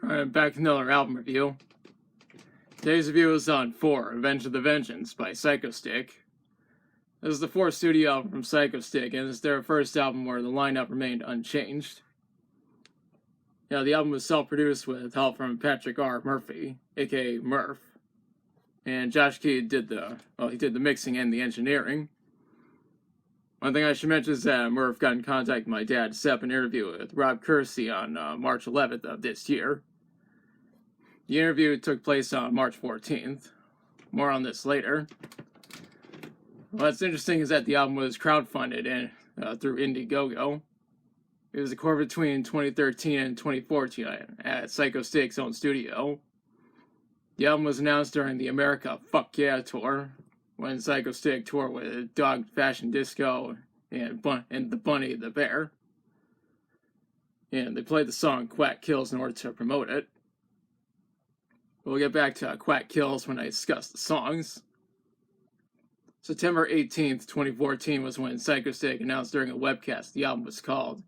Alright, back to another album review. Today's review is on 4, Revenge of the Vengeance by Psychostick. This is the fourth studio album from Psychostick, and it's their first album where the lineup remained unchanged. The album was self-produced with help from Patrick R. Murphy, aka Murph. And Josh Key did the mixing and the engineering. One thing I should mention is that Murph got in contact with my dad to set up an interview with Rob Kersey on March 11th of this year. The interview took place on March 14th. More on this later. What's interesting is that the album was crowdfunded through Indiegogo. It was recorded between 2013 and 2014 at Psychostick's own studio. The album was announced during the America Fuck Yeah tour, when Psychostick toured with Dog Fashion Disco and the Bunny the Bear. And they played the song Quack Kills in order to promote it. We'll get back to Quack Kills when I discuss the songs. September 18th, 2014 was when Psychostick announced during a webcast the album was called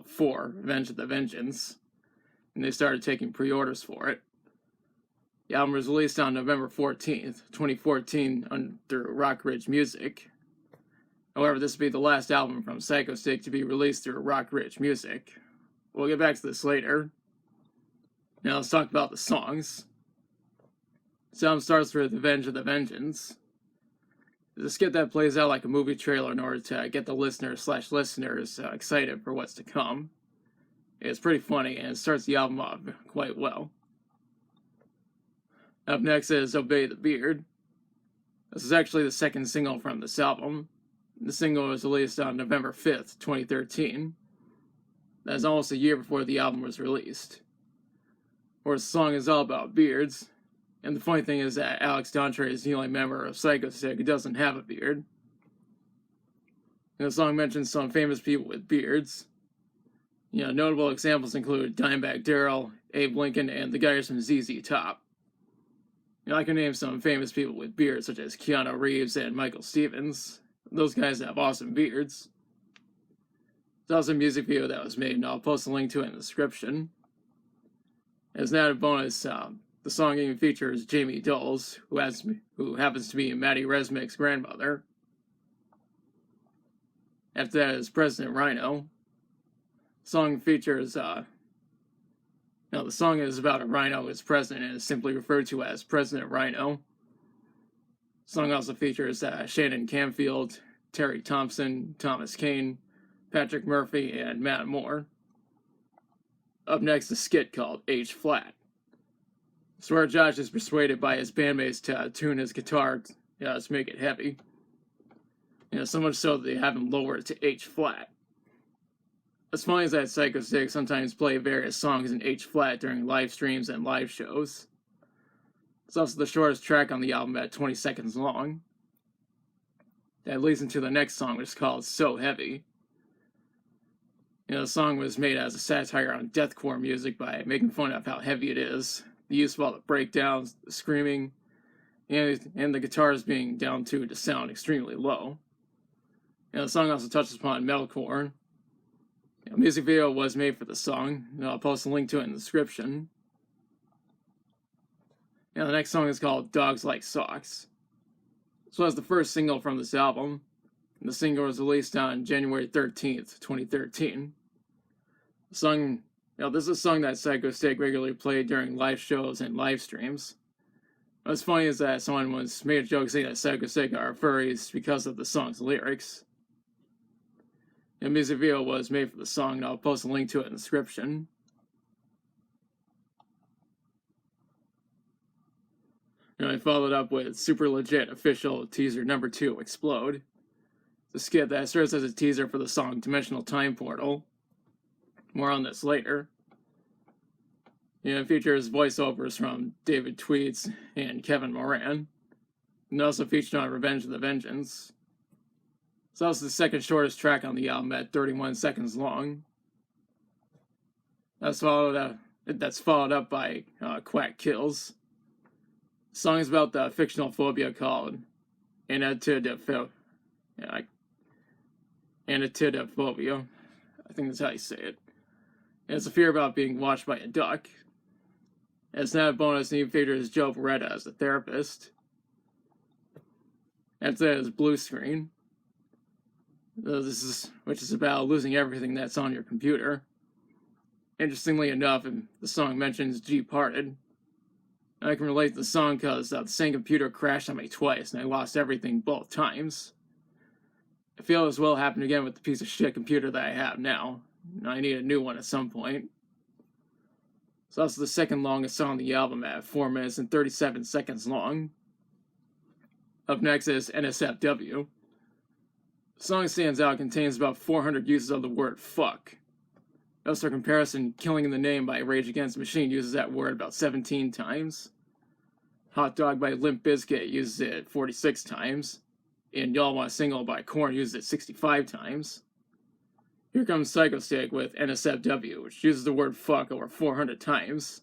4, Revenge of the Vengeance, and they started taking pre-orders for it. The album was released on November 14th, 2014 through Rock Ridge Music. However, this will be the last album from Psychostick to be released through Rock Ridge Music. We'll get back to this later. Now let's talk about the songs. This album starts with Revenge of the Vengeance. It's a skit that plays out like a movie trailer in order to get the listeners excited for what's to come. It's pretty funny, and it starts the album off quite well. Up next is Obey the Beard. This is actually the second single from this album. The single was released on November 5th, 2013. That is almost a year before the album was released. Of course, the song is all about beards. And the funny thing is that Alex Dontre is the only member of Psychostick who doesn't have a beard. And the song mentions some famous people with beards. Notable examples include Dimebag Darrell, Abe Lincoln, and the guys from ZZ Top. I can name some famous people with beards, such as Keanu Reeves and Michael Stevens. Those guys have awesome beards. There's also a music video that was made, and I'll post a link to it in the description. As an added bonus, the song even features Jamie Dulles, who happens to be Matty Resmick's grandmother. After that is President Rhino. The song features, the song is about a rhino who is president and is simply referred to as President Rhino. The song also features Shannon Camfield, Terry Thompson, Thomas Kane, Patrick Murphy, and Matt Moore. Up next, a skit called H-Flat. It's where Josh is persuaded by his bandmates to tune his guitar to make it heavy. So much so that they have him lower it to H-Flat. What's funny is that Psychostick sometimes play various songs in H-Flat during live streams and live shows. It's also the shortest track on the album at 20 seconds long. That leads into the next song, which is called So Heavy. The song was made as a satire on deathcore music by making fun of how heavy it is, the use of all the breakdowns, the screaming, and the guitars being down-tuned to sound extremely low. The song also touches upon metalcore. A music video was made for the song, and I'll post a link to it in the description. The next song is called Dogs Like Socks. This was the first single from this album. The single was released on January 13th, 2013. The song, this is a song that Psychostick regularly played during live shows and live streams. What's funny is that someone once made a joke saying that Psychostick are furries because of the song's lyrics. The music video was made for the song, and I'll post a link to it in the description. I followed up with Super Legit official teaser number 2, Explode. The skit that serves as a teaser for the song Dimensional Time Portal. More on this later. It features voiceovers from David Tweeds and Kevin Moran. And also featured on Revenge of the Vengeance. It's also the second shortest track on the album at 31 seconds long. That's followed up by Quack Kills. The song is about the fictional phobia called Nsfw. Nsfw. I think that's how you say it. and it's a fear about being watched by a duck. As an added bonus, the new features Joe Beretta as a therapist. After that is Blue Screen, which is about losing everything that's on your computer. Interestingly enough, the song mentions G-Parted. I can relate to the song because the same computer crashed on me twice, and I lost everything both times. I feel this will happen again with the piece of shit computer that I have now. I need a new one at some point. It's also the second longest song on the album at 4 minutes and 37 seconds long. Up next is Nsfw. The song stands out, contains about 400 uses of the word fuck. As for comparison, Killing in the Name by Rage Against the Machine uses that word about 17 times. Hot Dog by Limp Bizkit uses it 46 times. And Y'all Want a Single by Korn uses it 65 times. Here comes Psychostick with Nsfw, which uses the word fuck over 400 times.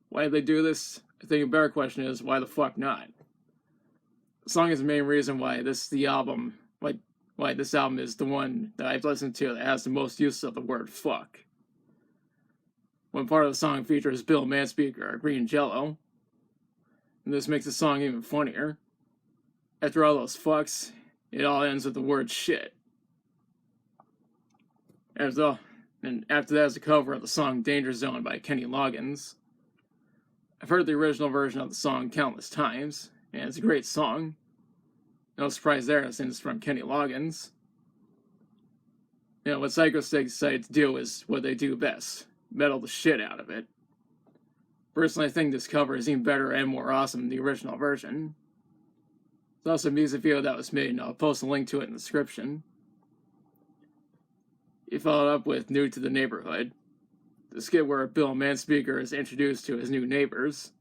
Why did they do this? I think a better question is, why the fuck not? The song is the main reason why this is the album, why this album is the one that I've listened to that has the most use of the word fuck. One part of the song features Bill Manspeaker, Green Jello, and this makes the song even funnier. After all those fucks, it all ends with the word shit. And after that is a cover of the song Danger Zone by Kenny Loggins. I've heard the original version of the song countless times, and it's a great song. No surprise there, since it's from Kenny Loggins. What Psychostick decided to do is what they do best: metal the shit out of it. Personally, I think this cover is even better and more awesome than the original version. There's also a music video that was made, and I'll post a link to it in the description. He followed up with New to the Neighborhood, the skit where Bill Manspeaker is introduced to his new neighbors.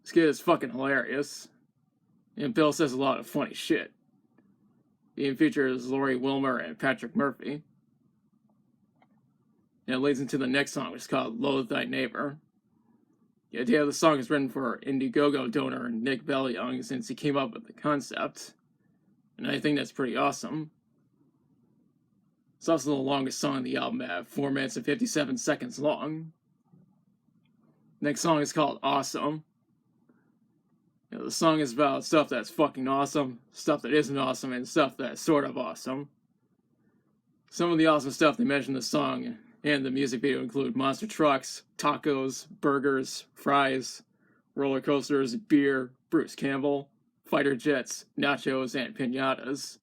The skit is fucking hilarious, and Bill says a lot of funny shit. It even features Lori Wilmer and Patrick Murphy. And it leads into the next song, which is called Loath Thy Neighbor. The idea of the song is written for Indiegogo donor Nick Belyoung, since he came up with the concept, and I think that's pretty awesome. It's also the longest song on the album at 4 minutes and 57 seconds long. Next song is called Awesome. The song is about stuff that's fucking awesome, stuff that isn't awesome, and stuff that's sort of awesome. Some of the awesome stuff they mention in the song and the music video include monster trucks, tacos, burgers, fries, roller coasters, beer, Bruce Campbell, fighter jets, nachos, and piñatas.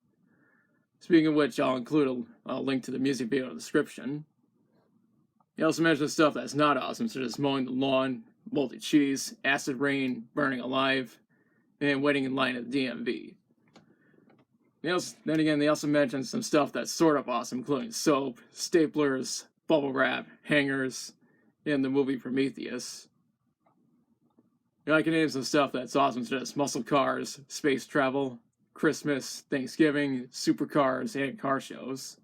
Speaking of which, I'll include a link to the music video in the description. He also mentions stuff that's not awesome, such as mowing the lawn, moldy cheese, acid rain, burning alive, and waiting in line at the DMV. Then again, they also mention some stuff that's sort of awesome, including soap, staplers, bubble wrap, hangers, and the movie Prometheus. I can name some stuff that's awesome, such as muscle cars, space travel, Christmas, Thanksgiving, supercars, and car shows.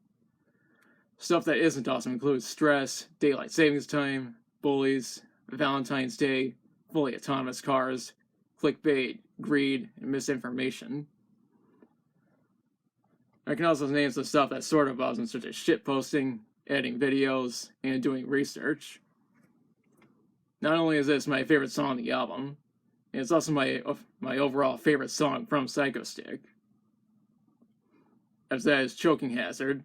Stuff that isn't awesome includes stress, daylight savings time, bullies, Valentine's Day, fully autonomous cars, clickbait, greed, and misinformation. I can also name some stuff that's sort of awesome, such as shitposting, editing videos, and doing research. Not only is this my favorite song on the album, it's also my overall favorite song from Psychostick. As that is Choking Hazard.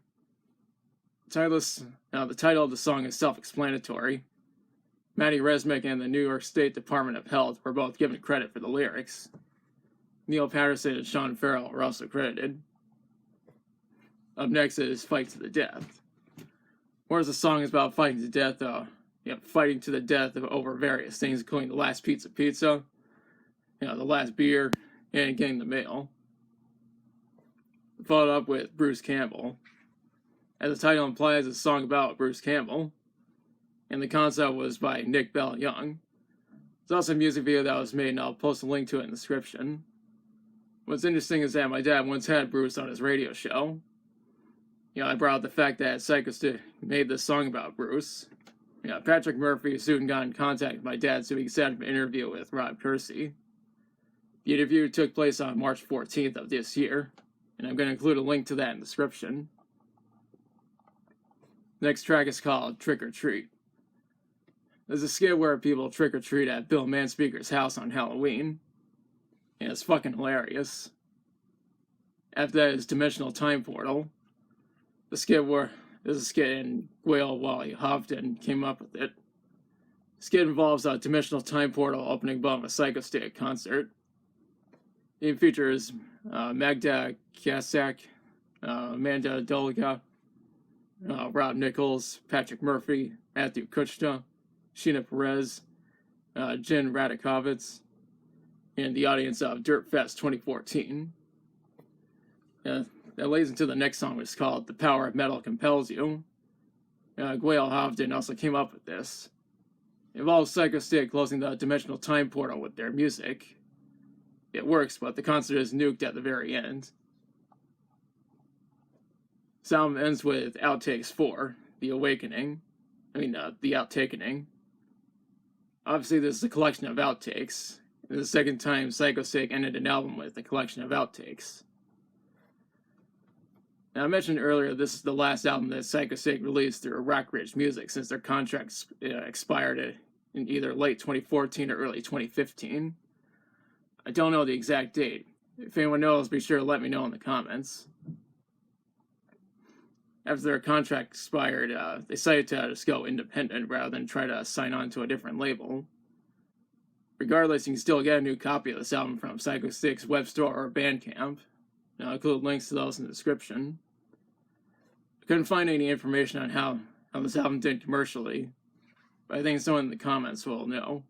The title of the song is self-explanatory. Matty Resnick and the New York State Department of Health were both given credit for the lyrics. Neil Patterson and Sean Farrell were also credited. Up next is Fight to the Death. Whereas the song is about fighting to death, fighting to the death over various things, including the last piece of pizza, the last beer, and getting the mail. Followed up with Bruce Campbell. As the title implies, it's a song about Bruce Campbell, and the concept was by Nick Belyoung. There's also a music video that was made, and I'll post a link to it in the description. What's interesting is that my dad once had Bruce on his radio show. I brought up the fact that Psychostick made this song about Bruce. Patrick Murphy soon got in contact with my dad so he could set up an interview with Rob Kersey. The interview took place on March 14th of this year, and I'm going to include a link to that in the description. Next track is called Trick or Treat. There's a skit where people trick or treat at Bill Manspeaker's house on Halloween, and it's fucking hilarious. After that is Dimensional Time Portal. The skit where there's a skit and Whale Wally Hofton came up with it. The skit involves a Dimensional Time Portal opening above a Psychostick concert. It features Magda Kasak, Amanda Doliga, Rob Nichols, Patrick Murphy, Matthew Kuchta, Sheena Perez, Jen Radakovitz, and the audience of Dirt Fest 2014. That leads into the next song, which is called The Power of Metal Compels You. Gwail Hovden also came up with this. It involves Psychostick closing the dimensional time portal with their music. It works, but the concert is nuked at the very end. The album ends with Outtakes 4, The Awakening. The Outtakening. Obviously, this is a collection of outtakes. This is the second time Psychostick ended an album with a collection of outtakes. Now, I mentioned earlier this is the last album that Psychostick released through Rock Ridge Music since their contract expired in either late 2014 or early 2015. I don't know the exact date. If anyone knows, be sure to let me know in the comments. After their contract expired, they decided to just go independent rather than try to sign on to a different label. Regardless, you can still get a new copy of this album from Psychostick's web store or Bandcamp. I'll include links to those in the description. I couldn't find any information on how this album did commercially, but I think someone in the comments will know.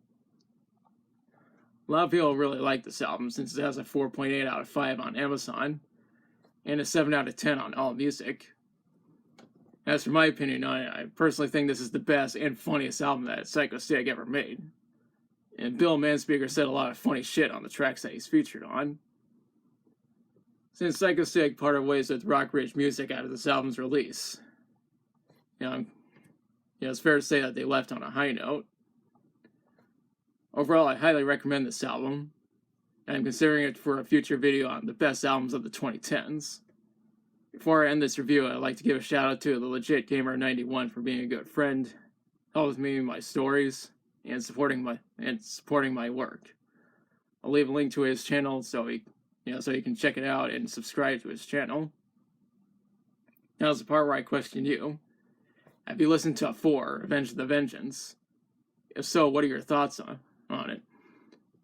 A lot of people really like this album since it has a 4.8 out of 5 on Amazon and a 7 out of 10 on AllMusic. As for my opinion on it, I personally think this is the best and funniest album that Psychostick ever made. And Bill Manspeaker said a lot of funny shit on the tracks that he's featured on. Since Psychostick parted ways with Rock Ridge Music after this album's release, it's fair to say that they left on a high note. Overall, I highly recommend this album, and I'm considering it for a future video on the best albums of the 2010s. Before I end this review, I'd like to give a shout out to the Legit Gamer 91 for being a good friend, helping me in my stories, and supporting my work. I'll leave a link to his channel so you can check it out and subscribe to his channel. Now's the part where I question you. Have you listened to 4, Avenge the Vengeance? If so, what are your thoughts on it?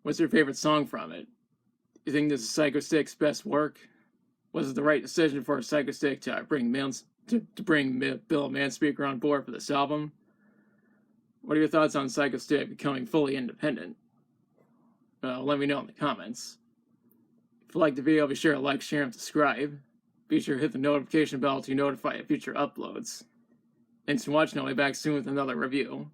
What's your favorite song from it? Do you think this is Psychostick's best work? Was it the right decision for Psychostick to bring Bill Manspeaker on board for this album? What are your thoughts on Psychostick becoming fully independent? Let me know in the comments. If you liked the video, be sure to like, share, and subscribe. Be sure to hit the notification bell to be notified of future uploads. Thanks for watching. I'll be back soon with another review.